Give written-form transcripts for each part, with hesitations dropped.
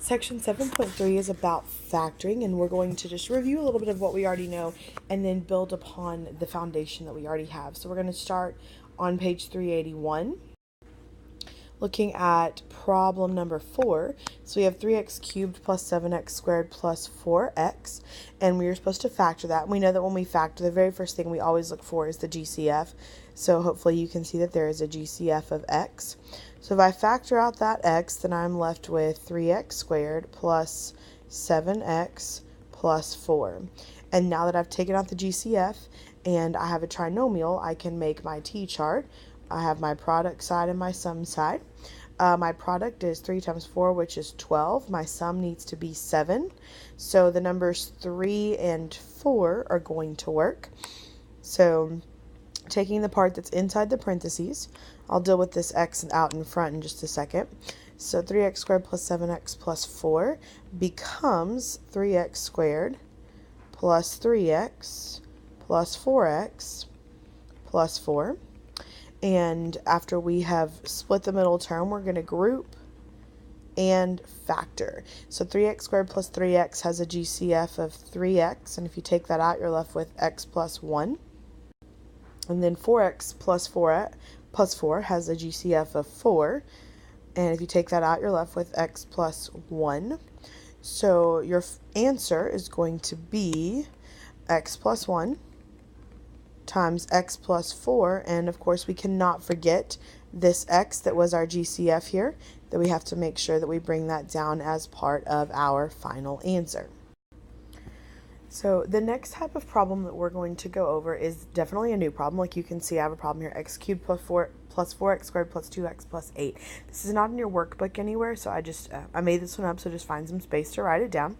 Section 7.3 is about factoring, and we're going to just review a little bit of what we already know and then build upon the foundation that we already have. So we're going to start on page 381, looking at problem number 4. So we have 3x cubed plus 7x squared plus 4x, and we are supposed to factor that. And we know that when we factor, the very first thing we always look for is the GCF. So hopefully you can see that there is a GCF of x. So if I factor out that x, then I'm left with 3x squared plus 7x plus 4. And now that I've taken out the GCF and I have a trinomial, I can make my t-chart. I have my product side and my sum side. My product is 3 times 4, which is 12. My sum needs to be 7. So the numbers 3 and 4 are going to work. So taking the part that's inside the parentheses, I'll deal with this x out in front in just a second. So 3x squared plus 7x plus 4 becomes 3x squared plus 3x plus 4x plus 4. And after we have split the middle term, we're going to group and factor. So 3x squared plus 3x has a GCF of 3x, and if you take that out, you're left with x plus 1. And then 4x plus 4 has a GCF of 4, and if you take that out, you're left with x plus 1. So your answer is going to be x plus 1 times x plus 4, and of course we cannot forget this x that was our GCF here, that we have to make sure that we bring that down as part of our final answer. So the next type of problem that we're going to go over is definitely a new problem. Like you can see, I have a problem here, x cubed plus 4x squared plus 2x plus 8. This is not in your workbook anywhere, so I made this one up, so just find some space to write it down.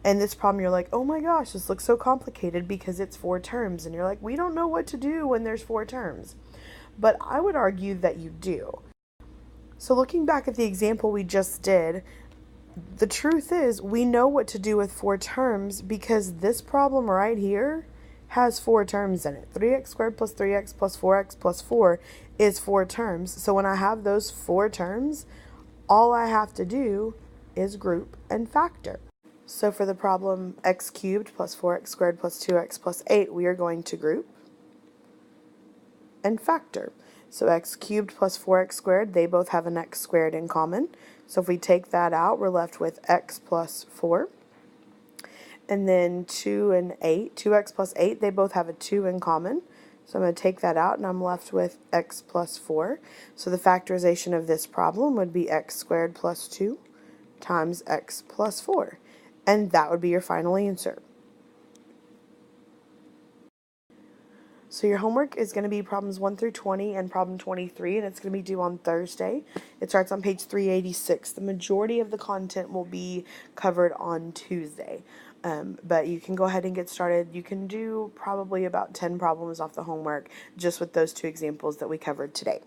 And this problem, you're like, oh my gosh, this looks so complicated because it's 4 terms. And you're like, we don't know what to do when there's 4 terms. But I would argue that you do. So looking back at the example we just did, the truth is we know what to do with 4 terms because this problem right here has 4 terms in it. 3x squared plus 3x plus 4x plus 4 is 4 terms. So when I have those 4 terms, all I have to do is group and factor. So for the problem x cubed plus 4x squared plus 2x plus 8, we are going to group and factor. So x cubed plus 4x squared, they both have an x squared in common. So if we take that out, we're left with x plus 4. And then 2 and 8, 2x plus 8, they both have a 2 in common. So I'm going to take that out, and I'm left with x plus 4. So the factorization of this problem would be x squared plus 2 times x plus 4. And that would be your final answer. So your homework is going to be problems 1 through 20 and problem 23, and it's going to be due on Thursday. It starts on page 386. The majority of the content will be covered on Tuesday. But you can go ahead and get started. You can do probably about 10 problems off the homework just with those 2 examples that we covered today.